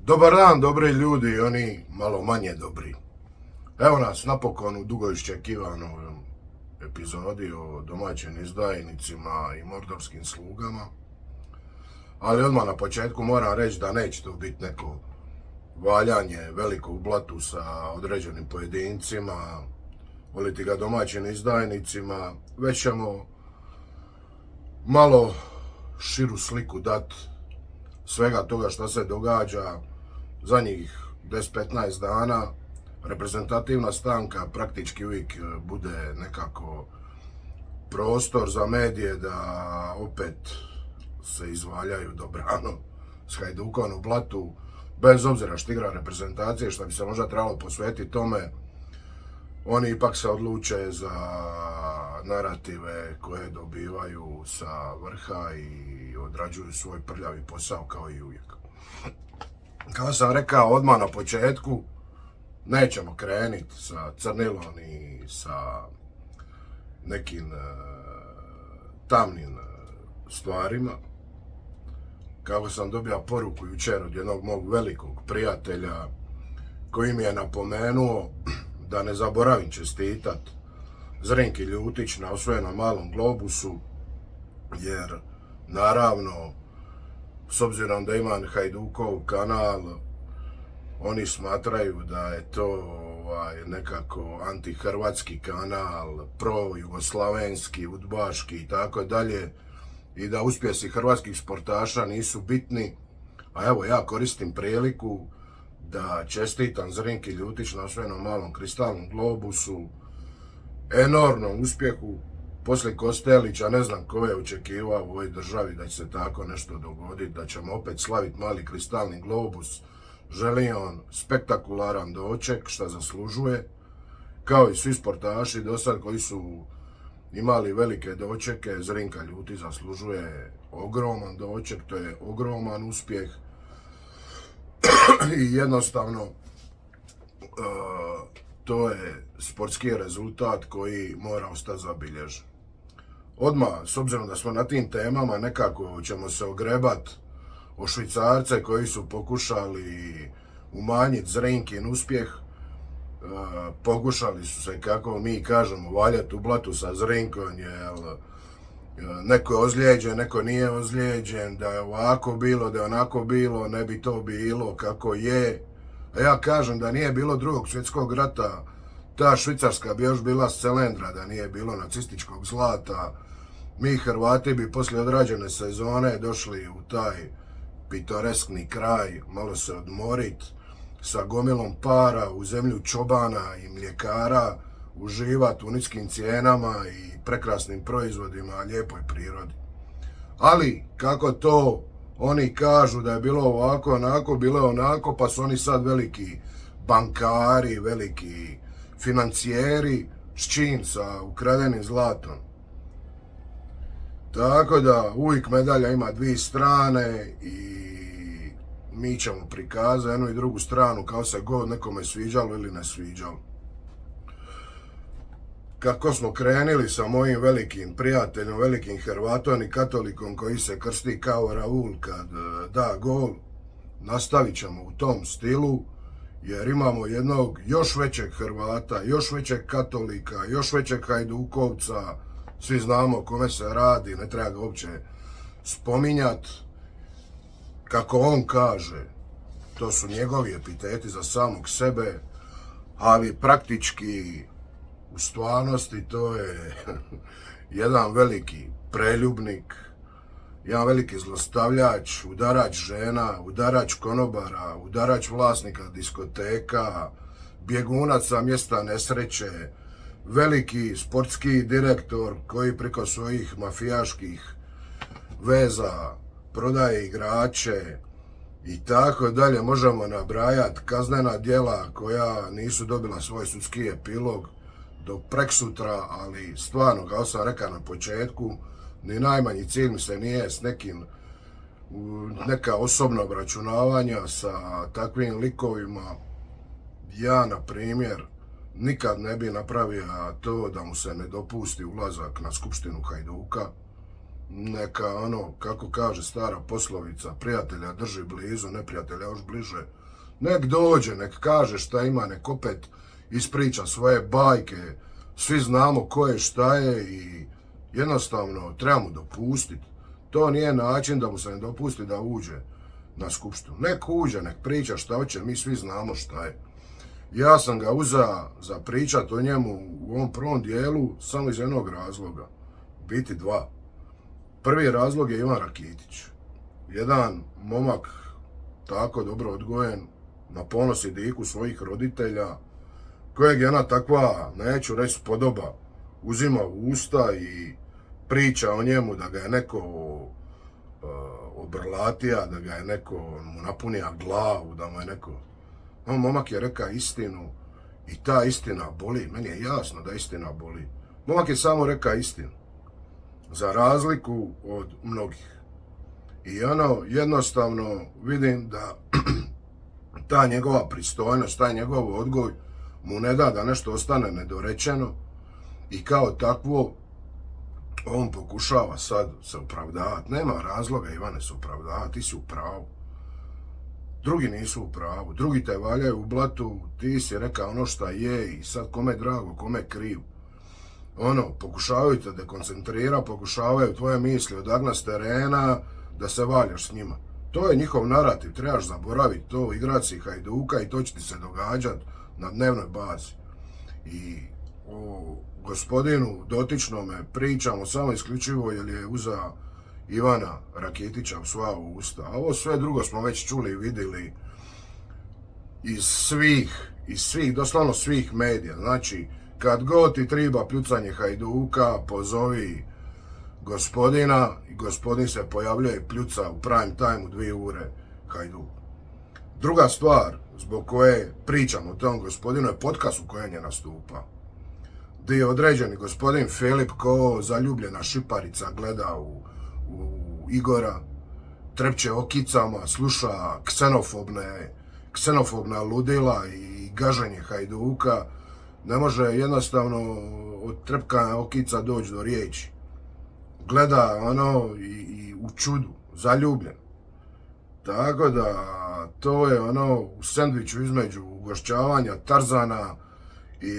Dobar dan, dobri ljudi i oni malo manje dobri. Evo nas napokon u dugo iščekivanoj epizodi o domaćim izdajnicima i mordorskim slugama. Ali odmah na početku moram reći da neće to biti neko valjanje veliko u blatu sa određenim pojedincima, voliti ga domaćim izdajnicima, već ćemo malo širu sliku dat svega toga što se događa zadnjih 10-15 dana. Reprezentativna stanka praktički uvijek bude nekako prostor za medije da opet se izvaljaju dobrano s Hajdukom u blatu, bez obzira što igra reprezentacije, što bi se možda trebalo posvetiti tome. Oni ipak se odluče za narative koje dobivaju sa vrha i odrađuju svoj prljavi posao kao i uvijek. Kao sam rekao odmah na početku, nećemo krenuti sa crnilom i sa nekim tamnim stvarima. Kako sam dobio poruku jučer od jednog mog velikog prijatelja koji mi je napomenuo da ne zaboravim čestitat Zrinki Ljutić na osvojenom malom globusu, jer naravno s obzirom da imam Hajdukov kanal, oni smatraju da je to nekako antihrvatski kanal, pro-jugoslavenski, udbaški i tako dalje, i da uspjesi hrvatskih sportaša nisu bitni. A evo, ja koristim priliku da čestitam Zrinki Ljutić na osvojenom malom kristalnom globusu, enormnom uspjehu. Poslije Kostelića ne znam ko je očekivao u ovoj državi da će se tako nešto dogoditi, da ćemo opet slaviti mali kristalni globus. Želim on spektakularan doček, što zaslužuje, kao i svi sportaši do sad koji su imali velike dočeke. Zrinka Ljutić zaslužuje ogroman doček, to je ogroman uspjeh i jednostavno to je sportski rezultat koji mora ostati zabilježen. Odmah, s obzirom da smo na tim temama, nekako ćemo se ogrebat o Švicarce koji su pokušali umanjiti Zrinkin uspjeh. Pokušali su se, kako mi kažemo, valjati u blatu sa Zrinkom, jer neko je ozlijeđen, neko nije ozlijeđen, da je ovako bilo, da je onako bilo, ne bi to bilo kako je. A ja kažem da nije bilo Drugog svjetskog rata, ta Švicarska bi još bila scelendra, da nije bilo nacističkog zlata. Mi Hrvati bi poslije odrađene sezone došli u taj pitoreskni kraj, malo se odmorit, sa gomilom para, u zemlju čobana i mljekara, uživat u niskim cijenama i prekrasnim proizvodima, lijepoj prirodi. Ali, kako to oni kažu da je bilo ovako, onako, bilo je onako, pa su oni sad veliki bankari, veliki financijeri, s čim? Sa ukradenim zlatom. Tako da uvijek medalja ima dvije strane i mi ćemo prikazati jednu i drugu stranu kao se god nekome sviđalo ili ne sviđalo. Kako smo krenuli sa mojim velikim prijateljom, velikim Hrvatom i katolikom koji se krsti kao Raul kad da gol, nastavit ćemo u tom stilu, jer imamo jednog još većeg Hrvata, još većeg katolika, još većeg Hajdukovca. Svi znamo o kome se radi, ne treba ga uopće spominjat. Kako on kaže, to su njegovi epiteti za samog sebe, ali praktički u stvarnosti to je jedan veliki preljubnik, jedan veliki zlostavljač, udarač žena, udarač konobara, udarač vlasnika diskoteka, bjegunac sa mjesta nesreće, veliki sportski direktor koji preko svojih mafijaških veza prodaje igrače i tako dalje. Možemo nabrajati kaznena djela koja nisu dobila svoj sudski epilog do preksutra, ali stvarno, kao sam rekao na početku, ni najmanji cilj mi se nije s neka osobna obračunavanja sa takvim likovima. Ja, na primjer, nikad ne bi napravio to da mu se ne dopusti ulazak na skupštinu Hajduka. neka ono, kako kaže stara poslovica, prijatelja drži blizu, neprijatelja još bliže. Nek dođe, nek kaže šta ima, nek opet ispriča svoje bajke, svi znamo ko je šta je i jednostavno treba mu dopustiti. To nije način da mu se ne dopusti da uđe na skupštinu. Nek uđe, nek priča šta hoće, mi svi znamo šta je. Ja sam ga uzeo za pričat o njemu u ovom prvom dijelu samo iz jednog razloga, biti dva. Prvi razlog je Ivan Rakitić. Jedan momak tako dobro odgojen, na ponos i diku svojih roditelja, kojeg jedna takva, neću reći spodoba, uzima u usta i priča o njemu da ga je neko obrlatija, da ga je neko mu napunija glavu, da mu je neko... On momak je rekao istinu i ta istina boli. Meni je jasno da istina boli. Momak je samo rekao istinu. Za razliku od mnogih. I ono, jednostavno vidim da ta njegova pristojnost, taj njegov odgoj mu ne da nešto ostane nedorečeno i kao takvo on pokušava sad se opravdavati. Nema razloga, Ivane, se opravdavati, ti si u pravu. Drugi nisu u pravu, drugi te valjaju u blatu, ti si rekao ono šta je i sad kome drago, kome kriv. Ono, pokušavaju te dekoncentrira, pokušavaju tvoje misli odagnat s terena da se valjaš s njima. To je njihov narativ, trebaš zaboraviti to, igrat si Hajduka i to će ti se događati na dnevnoj bazi. I o gospodinu dotičnome pričamo samo isključivo jer je uzeo Ivana Rakitića u svoja usta. A ovo sve drugo smo već čuli i vidjeli iz svih, doslovno svih medija. Znači, kad god ti triba pljucanje Hajduka, pozovi gospodina i gospodin se pojavljuje i pljuca u prime time u 2 ure Hajduk. Druga stvar zbog koje pričamo o tom gospodinu je podcast u kojem je nastupao. Gdje je određeni gospodin Filip ko zaljubljena šiparica gleda u Igora, trepće okicama, sluša ksenofobna ludila i gaženje Hajduka, ne može jednostavno od trepkanja okica doći do riječi. Gleda ono i u čudu, zaljubljen. Tako da to je ono u sendviču između ugošćavanja Tarzana i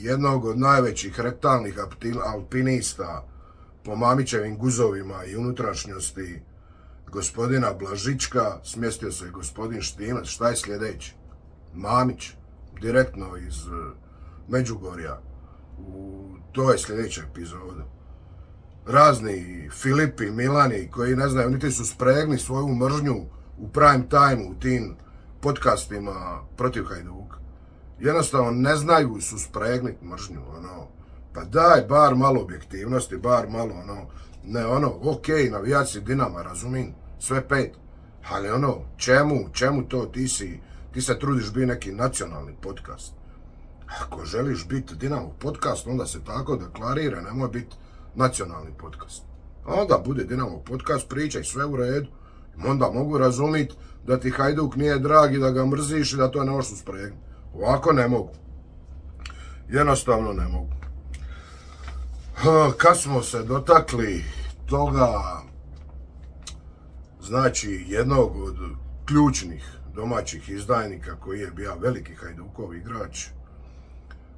jednog od najvećih rektalnih alpinista po Mamićevim guzovima i unutrašnjosti gospodina Blažička, smjestio se i gospodin Štimac. Šta je sljedeći? Mamić, direktno iz Međugorja. To je sljedeća epizoda. Razni Filipi, Milani, koji ne znaju, niti su spregni svoju mržnju u prime time u tim podcastima protiv Hajduka. Jednostavno ne znaju su spregniti mržnju, ono. Pa daj bar malo objektivnosti, bar malo ok, navijaci Dinama, razumijem, sve 5. Ali čemu to ti se trudiš biti neki nacionalni podcast. Ako želiš biti Dinamo podcast, onda se tako deklarira, nemoj biti nacionalni podcast. Onda bude Dinamo podcast, pričaj sve u redu. Onda mogu razumjeti da ti Hajduk nije drag i da ga mrziš i da to ne možeš uspregnuti. Ovako ne mogu. Jednostavno ne mogu. Kad smo se dotakli toga, znači jednog od ključnih domaćih izdajnika koji je bio veliki Hajdukov igrač,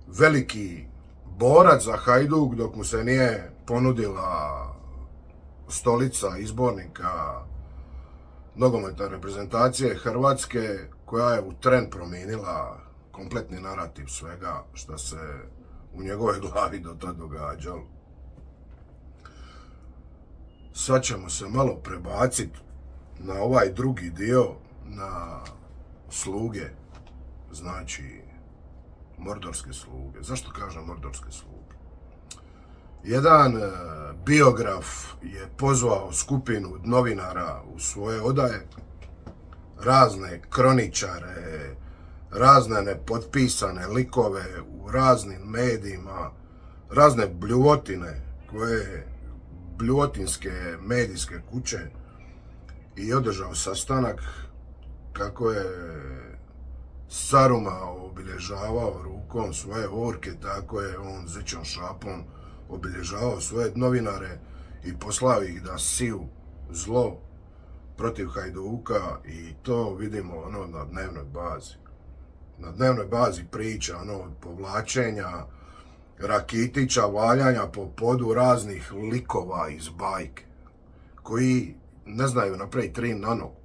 veliki borac za Hajduk dok mu se nije ponudila stolica izbornika nogometne reprezentacije Hrvatske, koja je u tren promijenila kompletni narativ svega što se u njegovoj glavi do tada događalo. Sad ćemo se malo prebaciti na ovaj drugi dio, na sluge, znači mordorske sluge. Zašto kažem mordorske sluge? Jedan biograf je pozvao skupinu novinara u svoje odaje, razne kroničare, razne nepotpisane likove u raznim medijima, razne bljuvotine bljuvotinske medijske kuće i održao sastanak kako je Saruma obilježavao rukom svoje orke, tako je on zećom šapom obilježavao svoje novinare i poslao ih da siju zlo protiv Hajduka i to vidimo na dnevnoj bazi. Na dnevnoj bazi priča povlačenja Rakitića, valjanja po podu raznih likova iz bajke koji ne znaju napraviti 3 na nogu.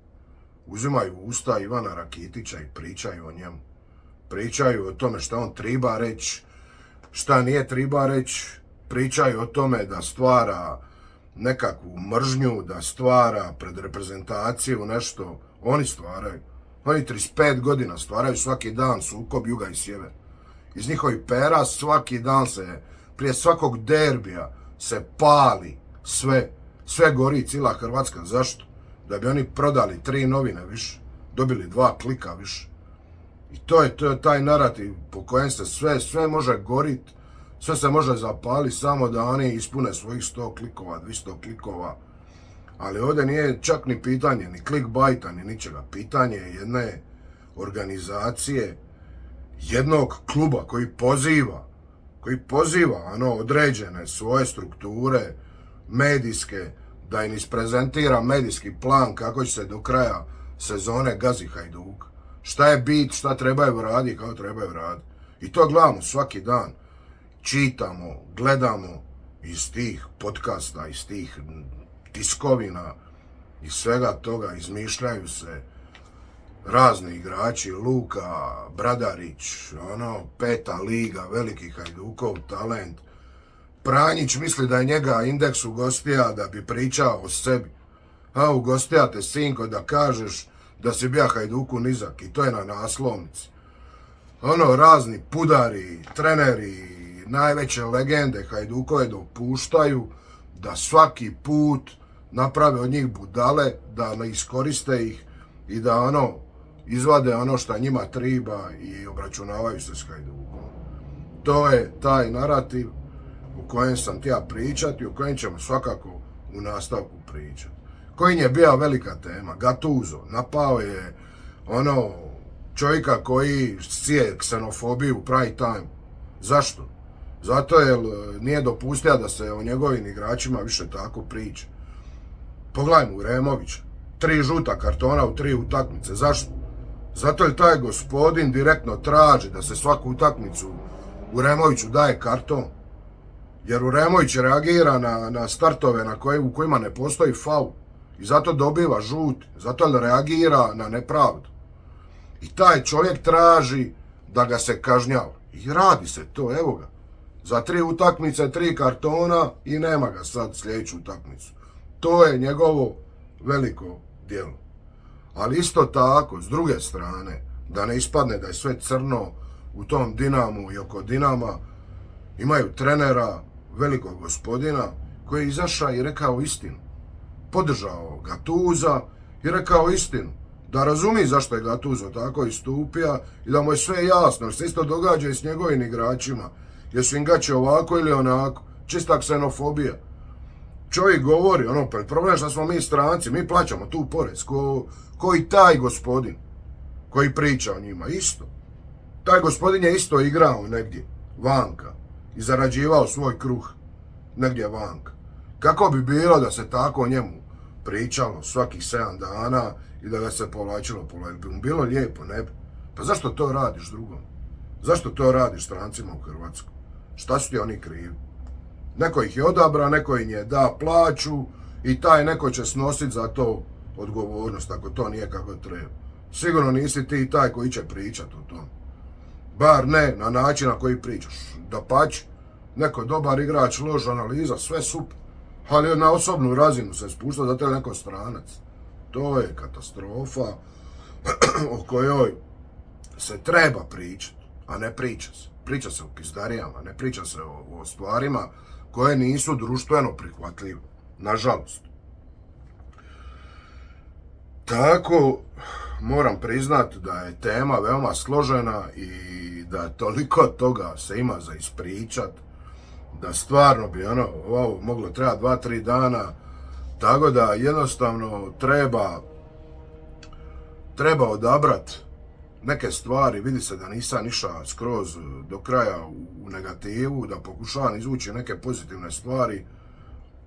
Uzimaju usta Ivana Rakitića i pričaju o njemu. Pričaju o tome šta on triba reći, šta nije triba reći. Pričaju o tome da stvara nekakvu mržnju, da stvara pred reprezentaciju nešto. Oni stvaraju. Oni 35 godina stvaraju svaki dan sukob juga i sjevera. Iz njihovih pera svaki dan se, prije svakog derbija, se pali sve. Sve gori cijela Hrvatska. Zašto? Da bi oni prodali 3 novine više. Dobili 2 klika više. I to je taj narativ po kojem se sve može goriti. Sve se može zapaliti samo da oni ispune svojih 100 klikova, 200 klikova. Ali ovdje nije čak ni pitanje, ni clickbaita, ni ničega. Pitanje je jedne organizacije, jednog kluba koji poziva određene svoje strukture medijske, da im isprezentira medijski plan kako će se do kraja sezone gazi Hajduk. Šta je bit, šta trebaju raditi, kako trebaju raditi. I to gledamo svaki dan. Čitamo, gledamo iz tih podcasta, iz tih tiskovina, iz svega toga izmišljaju se razni igrači, Luka, Bradarić, 5. liga, veliki Hajdukov talent. Pranjić misli da je njega indeks ugostija da bi pričao o sebi. A ugostija te, sinko, da kažeš da si bija Hajduku nizak i to je na naslovnici. Razni pudari, treneri, najveće legende Hajdukove dopuštaju da svaki put naprave od njih budale, da ne iskoriste ih i da izvade što njima triba i obračunavaju se s Hajdukom. To je taj narativ o kojem sam htio pričati i o kojem ćemo svakako u nastavku pričati. Koji je bila velika tema? Gattuso napao je čovjeka koji sije ksenofobiju u prime time. Zašto? Zato jer nije dopustio da se o njegovim igračima više tako priča. Pogledajmo Uremovića. 3 žuta kartona u 3 utakmice. Zašto? Zato jer taj gospodin direktno traži da se svaku utakmicu Uremoviću daje karton. Jer Uremović reagira na startove u kojima ne postoji faul. I zato dobiva žuti. Zato reagira na nepravdu. I taj čovjek traži da ga se kažnjava. I radi se to, evo ga. Za 3 utakmice, 3 kartona i nema ga sad sljedeću utakmicu. To je njegovo veliko djelo. Ali isto tako, s druge strane, da ne ispadne da je sve crno u tom Dinamu i oko Dinama, imaju trenera, velikog gospodina, koji je izašao i rekao istinu. Podržao Gattusa i rekao istinu. Da razumi zašto je Gattuso tako istupio i da mu je sve jasno, jer se isto događa i s njegovim igračima. Jer su im gaće ovako ili onako. Čista ksenofobija. Čovjek govori, problem što smo mi stranci, mi plaćamo tu porez, ko i taj gospodin koji priča o njima, isto. Taj gospodin je isto igrao negdje, vanka, i zarađivao svoj kruh, negdje vanka. Kako bi bilo da se tako o njemu pričalo svakih 7 dana i da ga se povlačilo po leđu? Bi mu bilo lijepo, ne bi? Pa zašto to radiš drugom? Zašto to radiš strancima u Hrvatskoj? Šta su ti oni krivi? Neko ih je odabrao, neko im je da plaću i taj neko će snositi za to odgovornost, ako to nije kako treba. Sigurno nisi ti taj koji će pričati o tom. Bar ne na način na koji pričaš. Dapače, neko dobar igrač, loš analiza, sve super. Ali na osobnu razinu se spušta, zato je neko stranac. To je katastrofa o kojoj se treba pričati, a ne priča se. Priča se o pizdarijama, ne priča se o stvarima koje nisu društveno prihvatljive. Nažalost. Tako, moram priznati da je tema veoma složena i da toliko toga se ima za ispričat, da stvarno bi ovo moglo trebati 2-3 dana, tako da jednostavno treba odabrati neke stvari. Vidi se da nisam išao skroz do kraja u negativu, da pokušavam izvući neke pozitivne stvari,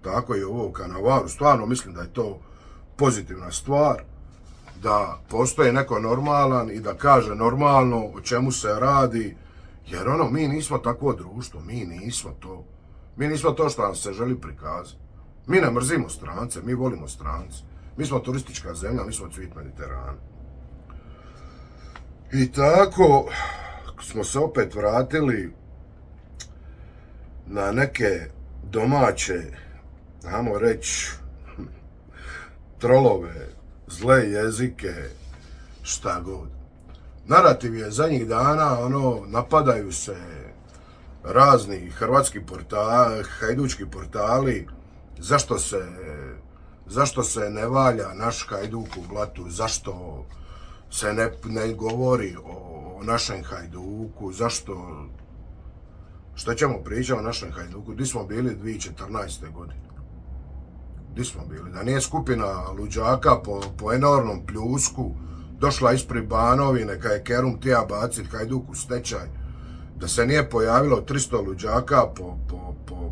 tako i ovo Kanavaru. Stvarno mislim da je to pozitivna stvar, da postoji neko normalan i da kaže normalno o čemu se radi, jer mi nismo takvo društvo, mi nismo to. Mi nismo to što nam se želi prikazati. Mi ne mrzimo strance, mi volimo strance. Mi smo turistička zemlja, mi smo cvit Mediterana. I tako smo se opet vratili na neke domaće, ajmo reći, trolove, zle jezike, šta god. Narativ je zadnjih dana, napadaju se razni hrvatski portali, hajdučki portali, zašto se ne valja naš Hajduk u Blatu, zašto se ne govori o našem Hajduku, što ćemo pričati o našem Hajduku, gdje smo bili 2014. godine. Gdje smo bili? Da nije skupina luđaka po enormnom pljusku došla ispred Banovine, kad je Kerum tija bacit Hajduk u stečaj, da se nije pojavilo 300 luđaka po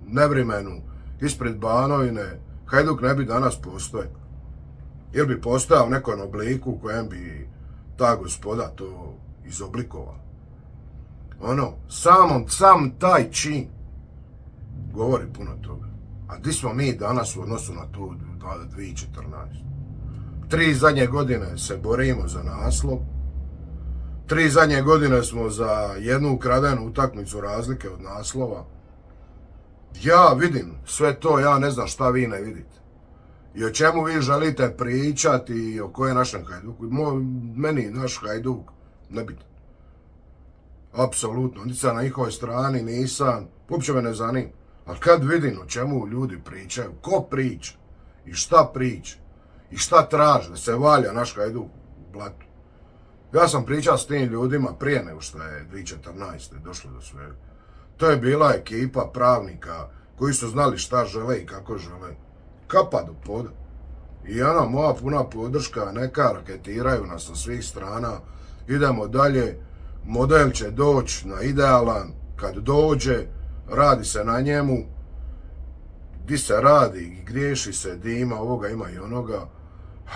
nevremenu ispred Banovine, Hajduk ne bi danas postojao. Ili bi postojao u nekom obliku u kojem bi ta gospoda to izoblikovala. Sam taj čin govori puno toga. A di smo mi danas u odnosu na tu 2014? 3 zadnje godine se borimo za naslov. 3 zadnje godine smo za jednu ukradenu utakmicu razlike od naslova. Ja vidim sve to, ja ne znam šta vi ne vidite. I o čemu vi želite pričati i o koje našem Hajduku. Meni naš Hajduk nebitan. Apsolutno. Niti sam na njihovoj strani, nisam. Uopće me ne zanima. Ali kad vidim o čemu ljudi pričaju, ko priča i šta priča i šta traže da se valja naš Hajduk u Blatu. Ja sam pričao s tim ljudima prije nego što je 2014. došlo do svega. To je bila ekipa pravnika koji su znali šta žele i kako žele. Kapa do poda. I moja puna podrška, neka raketiraju nas sa svih strana. Idemo dalje, model će doći na idealan, kad dođe, radi se na njemu, di se radi, griješi se, di ima ovoga, ima i onoga,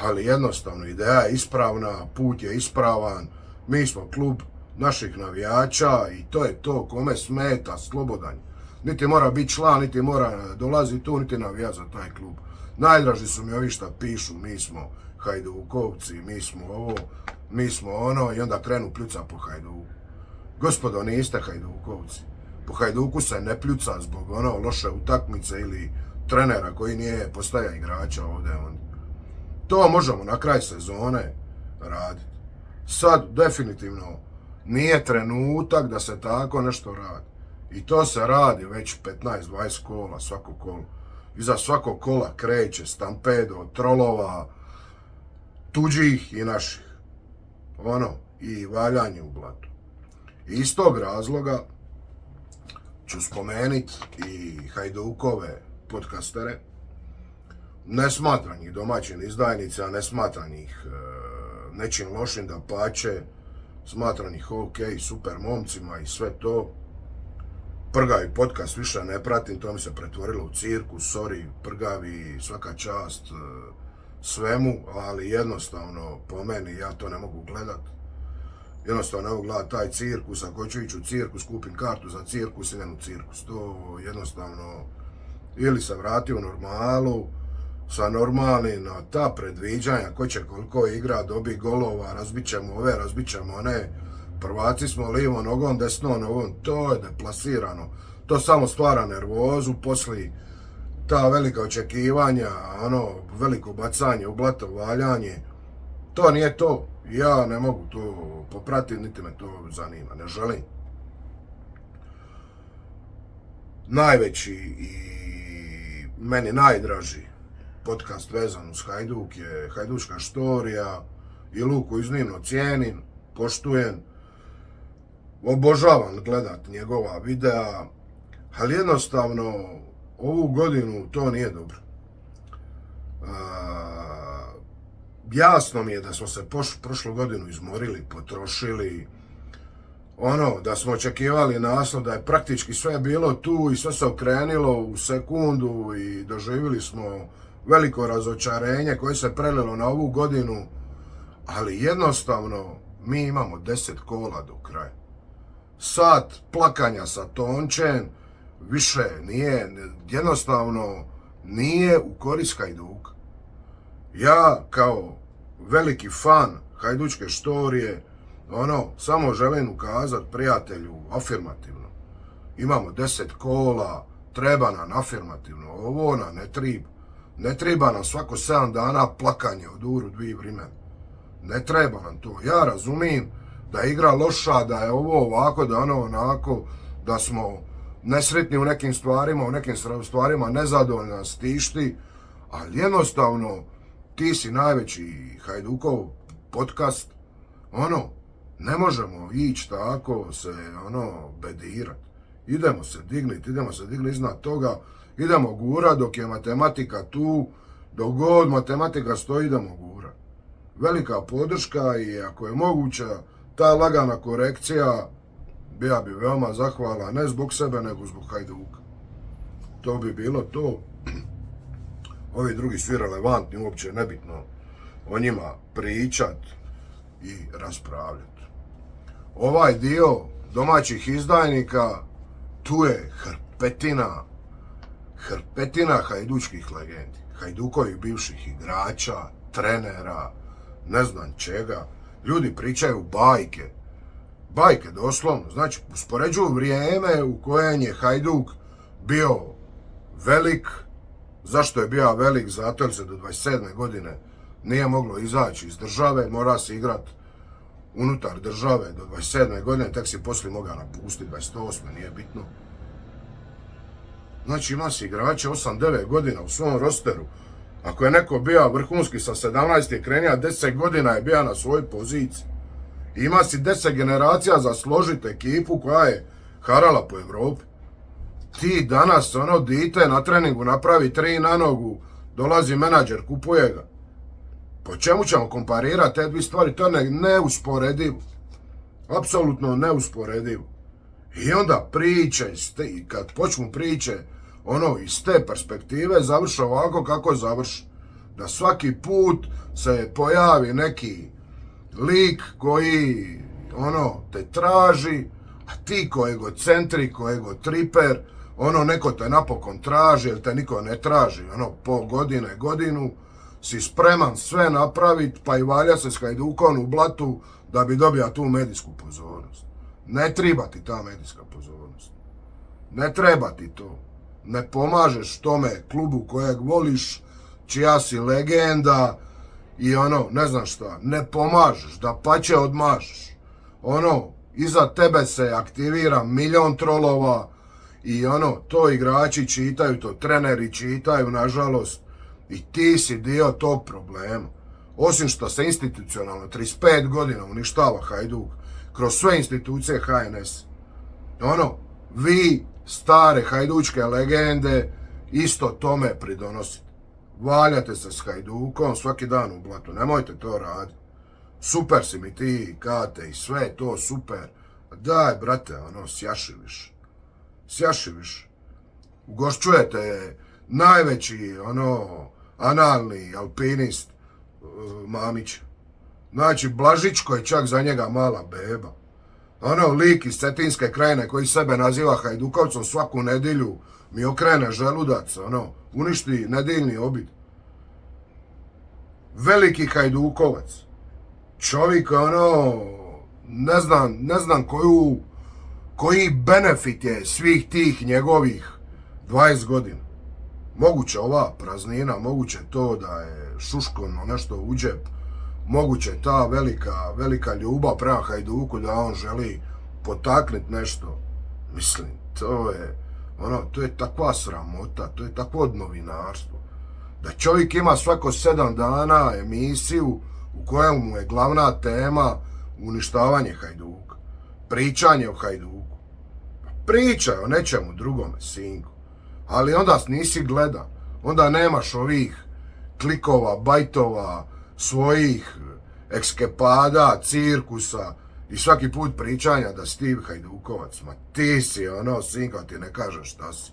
ali jednostavno ideja je ispravna, put je ispravan, mi smo klub naših navijača i to je to, kome smeta, slobodan. Niti mora biti član, niti mora dolazi tu, niti navijat za taj klub. Najdraži su mi ovi šta pišu, mi smo Hajdukovci, mi smo ovo, mi smo ono, i onda krenu pljuca po Hajduku. Gospodo, niste Hajdukovci. Po Hajduku se ne pljuca zbog loše utakmice ili trenera koji nije postaja igrača ovdje. To možemo na kraj sezone raditi. Sad definitivno nije trenutak da se tako nešto radi. I to se radi već 15-20 kola, svako kolo. Iza svakog kola kreće stampedo, trolova, tuđih i naših. I valjanje u Blatu. I iz tog razloga ću spomenuti i Hajdukove podcastere. Ne smatram ih domaćim izdajnicama, ne smatram ih nečim lošim, dapače, smatram ih ok, super momcima i sve to. Prgavi podcast više ne pratim, to mi se pretvorilo u cirkus, sorry, prgavi, svaka čast svemu, ali jednostavno po meni ja to ne mogu gledat. Jednostavno ne mogu gledat taj cirkus, ako ću ići u cirkus, kupim kartu za cirkus, idem u cirkus. To jednostavno, ili se vrati u normalu, sa normalnim, ta predviđanja, ko će koliko igra, dobi golova, razbit ćemo ove, razbit ćemo one, prvaci smo livom nogom, desnom nogom, to je deplasirano. To samo stvara nervozu, poslije ta velika očekivanja, veliko bacanje u blato, valjanje, to nije to. Ja ne mogu to popratiti, niti me to zanima, ne želim. Najveći i meni najdraži podcast vezan uz Hajduk je Hajdučka štorija i Luku iznimno cijenim, poštujem, obožavam gledat njegova videa, ali jednostavno ovu godinu to nije dobro. Jasno mi je da smo se prošlu godinu izmorili, potrošili, da smo očekivali naslov, da je praktički sve bilo tu i sve se okrenilo u sekundu i doživjeli smo veliko razočarenje koje se prelilo na ovu godinu, ali jednostavno mi imamo 10 kola do kraja. Sat plakanja sa Tončem više nije, jednostavno nije u korist Hajduka. Ja kao veliki fan hajdučke štorije, samo želim ukazati prijatelju afirmativno. Imamo 10 kola, treba nam afirmativno, ovo nam ne triba. Ne treba nam svako 7 dana plakanje od uru 2 vremena. Ne treba nam to. Ja razumijem da je igra loša, da je ovo ovako, da ono onako, da smo nesretni u nekim stvarima nezadovoljni, nas tišti, ali jednostavno ti si najveći Hajdukov podcast, ne možemo ići tako se bedirati. Idemo se dignuti iznad toga, idemo gura dok je matematika tu, dok god matematika stoji idemo gura. Velika podrška i ako je moguća ta lagana korekcija, ja bi veoma zahvala, ne zbog sebe nego zbog Hajduka. To bi bilo to. Ovi drugi svi relevantni, uopće nebitno o njima pričat i raspravljati. Ovaj dio domaćih izdajnika, tu je hrpetina hajdučkih legendi, Hajdukovih bivših igrača, trenera, ne znam čega. Ljudi pričaju bajke doslovno, znači uspoređuju vrijeme u kojem je Hajduk bio velik. Zašto je bio velik? Zato jer se do 27. godine nije moglo izaći iz države, mora se igrati unutar države do 27. godine, tek si poslije mogao napustiti, 28. nije bitno. Znači ima si igrače 8-9 godina u svom rosteru. Ako je neko bio vrhunski sa 17 je krenija, 10 godina je bio na svojoj poziciji. Ima si 10 generacija za složiti ekipu koja je harala po Evropi. Ti danas, dite na treningu napravi 3 na nogu, dolazi menadžer, kupuje ga. Po čemu ćemo komparirati te dvije stvari? To je neusporedivo. Apsolutno neusporedivo. I onda priče, kad počnu priče, iz te perspektive završi ovako kako završi. Da svaki put se pojavi neki lik koji, te traži, a ti ko egocentrik, ko egotriper, neko te napokon traži, jer te niko ne traži, pol godine, godinu, si spreman sve napraviti, pa i valja se s Hajdukom u blatu da bi dobio tu medijsku pozornost. Ne treba ti ta medijska pozornost. Ne treba ti to. Ne pomažeš tome klubu kojeg voliš, čija si legenda i ne znam šta. Ne pomažeš, da pače odmažeš. Iza tebe se aktivira milion trolova i to igrači čitaju, to treneri čitaju, nažalost, i ti si dio tog problema. Osim što se institucionalno 35 godina uništava Hajduk kroz sve institucije HNS. Vi stare hajdučke legende isto tome pridonosite. Valjate se s Hajdukom svaki dan u blatu, nemojte to raditi. Super si mi ti, Kate, i sve to super. Daj, brate, sjaši više. Ugošćujete najveći, analni alpinist Mamić. Znači, Blažičko je čak za njega mala beba. Lik iz Cetinske krajine koji sebe naziva Hajdukovcom, svaku nedjelju mi okrene želudac, uništi nedjeljni obid. Veliki Hajdukovac. Čovjek, ne znam koji benefit je svih tih njegovih 20 godina. Moguće ova praznina, moguće to da je šuškono nešto u džep, moguće ta velika ljubav prema Hajduku da on želi potaknuti nešto. Mislim, to je takva sramota, to je takvo novinarstvo. Da čovjek ima svako 7 dana emisiju u kojemu je glavna tema uništavanje Hajduka, pričanje o Hajduku. Pričaj o nečemu drugome, sinku. Ali onda nisi gledan, onda nemaš ovih klikova, bajtova, svojih ekskepada, cirkusa. I svaki put pričanja da si ti Hajdukovac, ma ti si ono, sinko, ti ne kažeš šta si.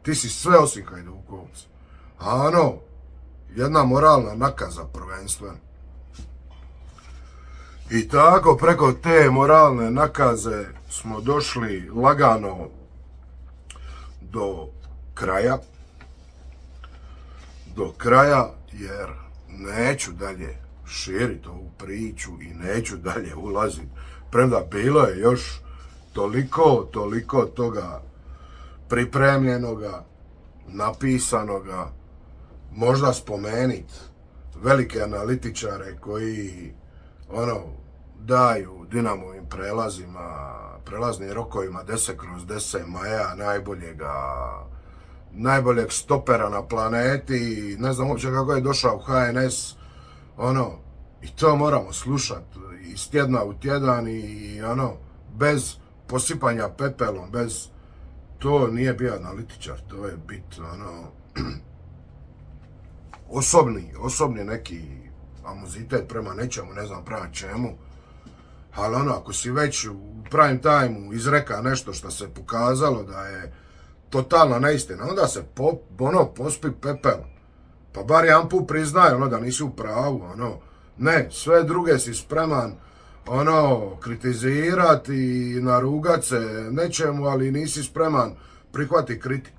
Ti si sve osim Hajdukovac. A ono, jedna moralna nakaza prvenstveno. I tako preko te moralne nakaze smo došli lagano do kraja. Do kraja, jer neću dalje širiti ovu priču i neću dalje ulaziti. Premda bilo je još toliko toga pripremljenoga, napisanoga, možda spomenit velike analitičare koji daju Dinamovim prelaznim rokovima 10/10 Maja najboljeg stopera na planeti, ne znam uopće kako je došao u HNS, i to moramo slušati iz tjedna u tjedan i bez posipanja pepelom, to nije bio analitičar, to je bit osobni neki amuzitet prema nečemu, ne znam prema čemu, ali ako si već u prime time-u izreka nešto što se pokazalo da je totalna neistina, onda se pospi pepel, pa bar jedan put priznaj da nisi u pravu, ne, sve druge si spreman kritizirati i narugat se nečemu, ali nisi spreman prihvati kritiku.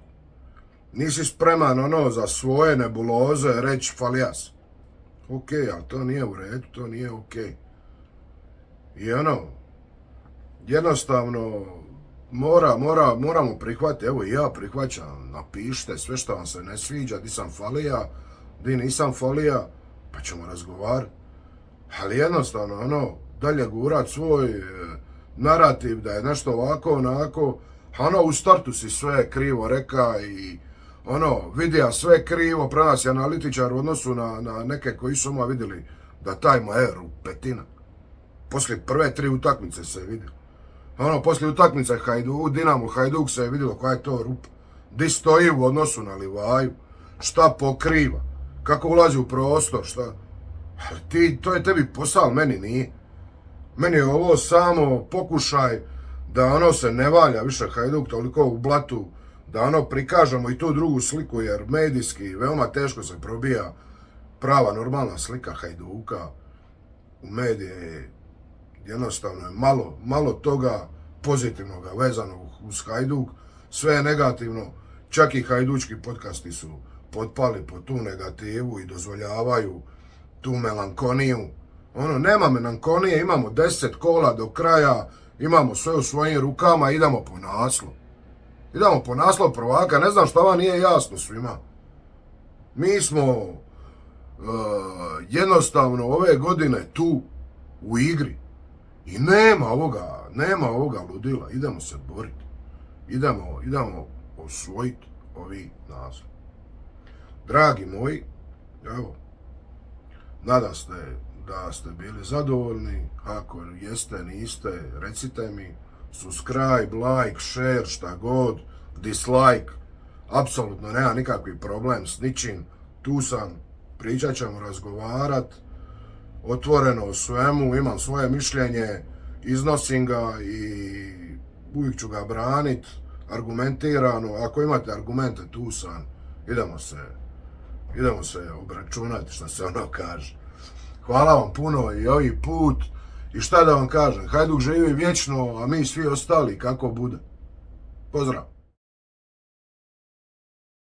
Nisi spreman za svoje nebuloze reći falijas. Ok, ali to nije u redu, to nije ok. I jednostavno moramo prihvatiti, evo i ja prihvaćam, napišite sve što vam se ne sviđa, di sam falija, di nisam falija, pa ćemo razgovarati. Ali jednostavno, dalje gurat svoj narativ da je nešto ovako, onako, u startu si sve krivo reka i vidija sve krivo, pre nas je analitičar u odnosu na neke koji su vidjeli da taj je rupetina. Poslije prve 3 utakmice se je vidjelo. Poslije utakmice Dinamo Hajduk se je vidjelo koja je to rupa. Di stoji u odnosu na Livaju, šta pokriva, kako ulazi u prostor, šta. Ali to je tebi posao, meni nije. Meni je ovo samo pokušaj da se ne valja više Hajduk toliko u blatu, da prikažemo i tu drugu sliku, jer medijski veoma teško se probija prava normalna slika Hajduka u medije. Jednostavno je malo toga pozitivnoga vezanog uz Hajduk, sve je negativno, čak i hajdučki podcasti su potpali po tu negativu i dozvoljavaju tu melankoniju. Nema melankonije, imamo 10 kola do kraja, imamo sve u svojim rukama, idemo po naslov. Idemo po naslov prvaka, ne znam šta vam nije jasno svima. Mi smo jednostavno ove godine tu u igri i nema ovoga ludila, idemo se boriti. Idemo osvojiti ovi naslov. Dragi moji, evo, nadam se da ste bili zadovoljni, ako jeste, niste, recite mi, subscribe, like, share, šta god, dislike, apsolutno nema nikakvi problem s ničim, tu sam, pričat ćemo, razgovarat, otvoreno o svemu, imam svoje mišljenje, iznosim ga i uvijek ću ga branit, argumentirano, ako imate argumente, tu sam, idemo se obračunati, što se kaže. Hvala vam puno i ovaj put, i šta da vam kažem, Hajduk živi vječno, a mi svi ostali kako bude. Pozdrav!